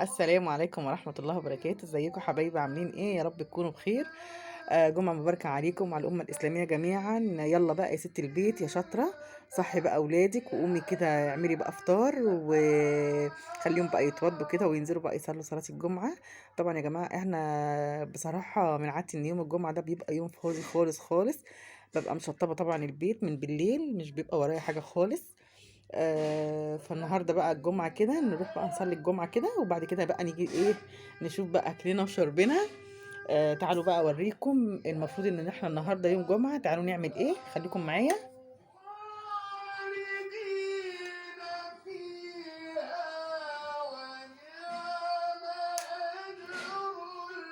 السلام عليكم ورحمة الله وبركاته. ازيكم حبايبي؟ عاملين ايه؟ يا رب تكونوا بخير. جمعة مباركة عليكم وعلى الأمة الإسلامية جميعا. يلا بقى يا ست البيت يا شاطرة، صحي بقى أولادك وقومي كده اعملي بقى فطار وخليهم بقى يتوضوا كده وينزلوا بقى يصلوا صلاة الجمعة. طبعا يا جماعة احنا بصراحة من عادتي ان يوم الجمعة ده بيبقى يوم فاضي خالص خالص. ببقى مشطبة طبعا البيت من بالليل، مش بيبقى ورايا حاجة خالص. فالنهارده بقى الجمعة كده نروح بقى نصلي الجمعة كده، وبعد كده بقى نيجي ايه، نشوف بقى اكلنا وشربنا. تعالوا بقى اوريكم المفروض ان احنا النهارده يوم جمعة، تعالوا نعمل ايه، خليكم معايا.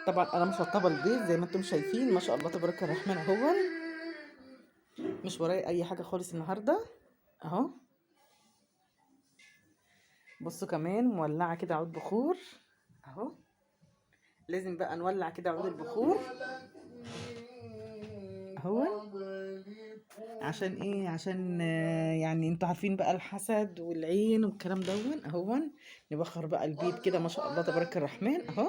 طبعا انا مشطبه البيت زي ما انتم شايفين، ما شاء الله تبارك الرحمن اهو. مش ورايا اي حاجه خالص النهارده اهو. بصوا كمان مولعه كده عود بخور اهو. لازم بقى نولع كده عود البخور اهو. عشان ايه؟ عشان يعني انتوا عارفين بقى الحسد والعين والكلام دون اهون. نبخر بقى البيت كده ما شاء الله تبارك الرحمن اهو.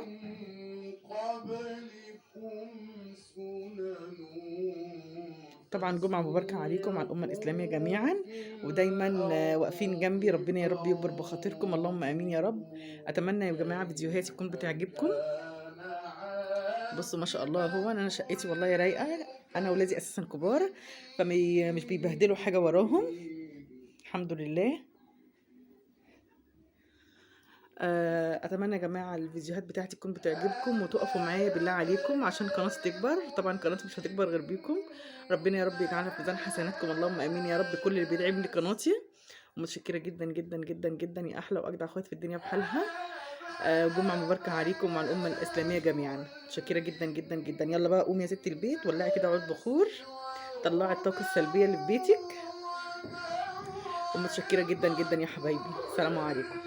طبعا جمعة مباركة عليكم وعلى الأمة الإسلامية جميعا، ودايما واقفين جنبي. ربنا يا رب يكبر بخاطركم، اللهم آمين يا رب. أتمنى يا جماعة فيديوهاتي تكون بتعجبكم. بصوا ما شاء الله، هو انا شقتي والله رايقه. انا ولادي اساسا كبار، مش بيبهدلوا حاجه وراهم، الحمد لله. اتمنى يا جماعه الفيديوهات بتاعتي تكون بتعجبكم وتقفوا معايا بالله عليكم عشان قناتي تكبر. طبعا قناتي مش هتكبر غير بيكم. ربنا يا رب يجعلها في ميزان حسناتكم، اللهم امين يا رب. كل اللي بيدعم لي قناتي متشكره جدا جدا جدا جدا، يا احلى واجدع اخوات في الدنيا بحالها. جمعة مباركة عليكم وعلى الأمة الإسلامية جميعا، متشكرة جدا جدا جدا. يلا بقى قومي يا ست البيت، ولعي كده عود بخور، طلعي الطاقة السلبية اللي في بيتك. ومتشكرة جدا جدا يا حبايبي، السلام عليكم.